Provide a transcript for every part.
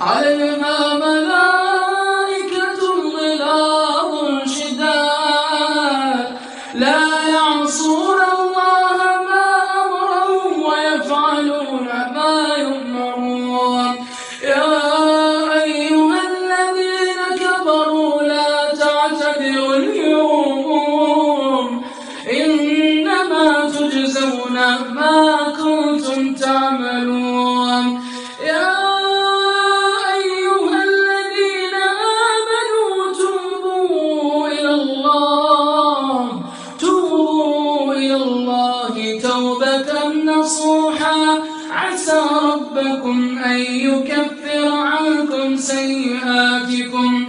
عليها ملائكة غلاظ شداد لا يعصون الله ما أمرهم ويفعلون ما يؤمرون. يا أيها الذين كفروا لا تعتذروا اليوم إنما تجزون ما كنتم تعملون. يا أيها الذين آمنوا توبوا إلى الله توبة نصوحا عسى ربكم أن يكفر عنكم سيئاتكم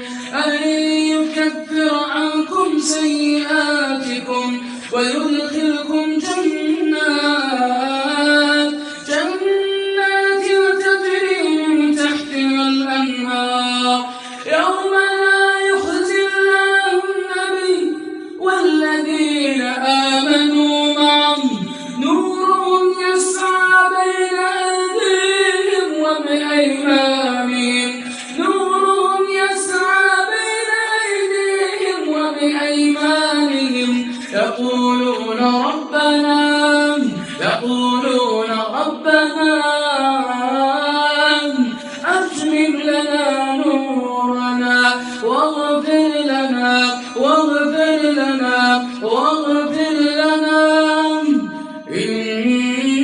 ويدخلكم جنات تجري من تحتها الأنهار يوم لا يخزي الله النبي والذين آمنوا معه نورهم يسعى بين أيديهم وبأيمانهم يقولون ربنا أتمم لنا نورنا واغفر لنا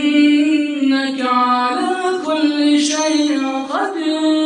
إنك على كل شيء قدير.